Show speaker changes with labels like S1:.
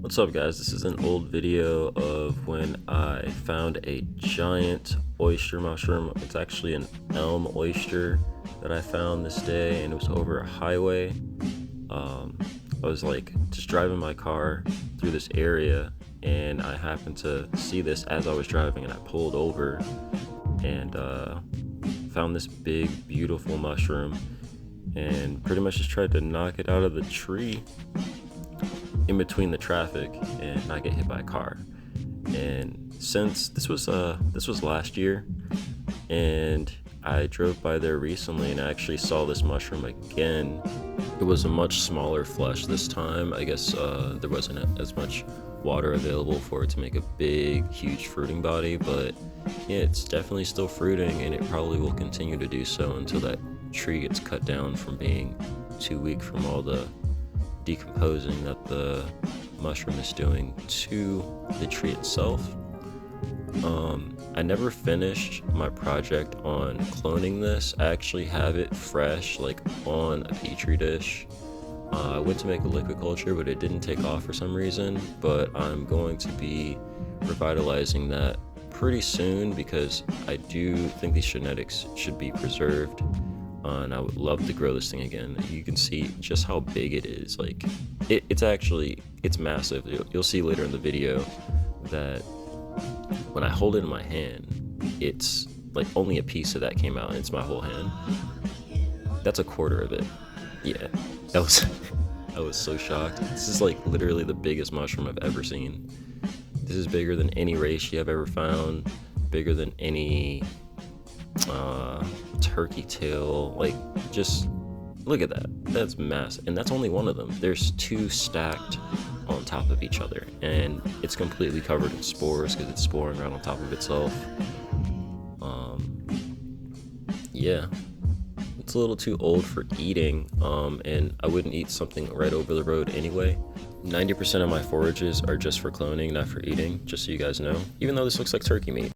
S1: What's up, guys? This is an old video of when I found a giant oyster mushroom. It's actually an elm oyster that I found this day, and it was over a highway. I was like just driving my car through this area, and I happened to see this as I was driving, and I pulled over and found this big, beautiful mushroom, and pretty much just tried to knock it out of the tree in between the traffic and not get hit by a car. And since this was last year, and I drove by there recently and I actually saw this mushroom again. It was a much smaller flesh this time. I guess there wasn't as much water available for it to make a big, huge fruiting body, but yeah, it's definitely still fruiting, and it probably will continue to do so until that tree gets cut down from being too weak from all the decomposing that the mushroom is doing to the tree itself. I never finished my project on cloning this. I actually have it fresh, like on a petri dish. I went to make a liquid culture, but it didn't take off for some reason. But I'm going to be revitalizing that pretty soon because I do think these genetics should be preserved. And I would love to grow this thing again. You can see just how big it is. Like it's massive. You'll see later in the video that when I hold it in my hand, it's like only a piece of that came out, and it's my whole hand. That's a quarter of it. Yeah, that was I was so shocked. This is like literally the biggest mushroom I've ever seen. This is bigger than any reishi I've ever found, bigger than any turkey tail. Like, just look at that. That's massive, and that's only one of them. There's two stacked on top of each other, and it's completely covered in spores because it's sporing right on top of itself. Yeah, it's a little too old for eating, and I wouldn't eat something right over the road anyway. 90% of my forages are just for cloning, not for eating, just so you guys know, even though this looks like turkey meat.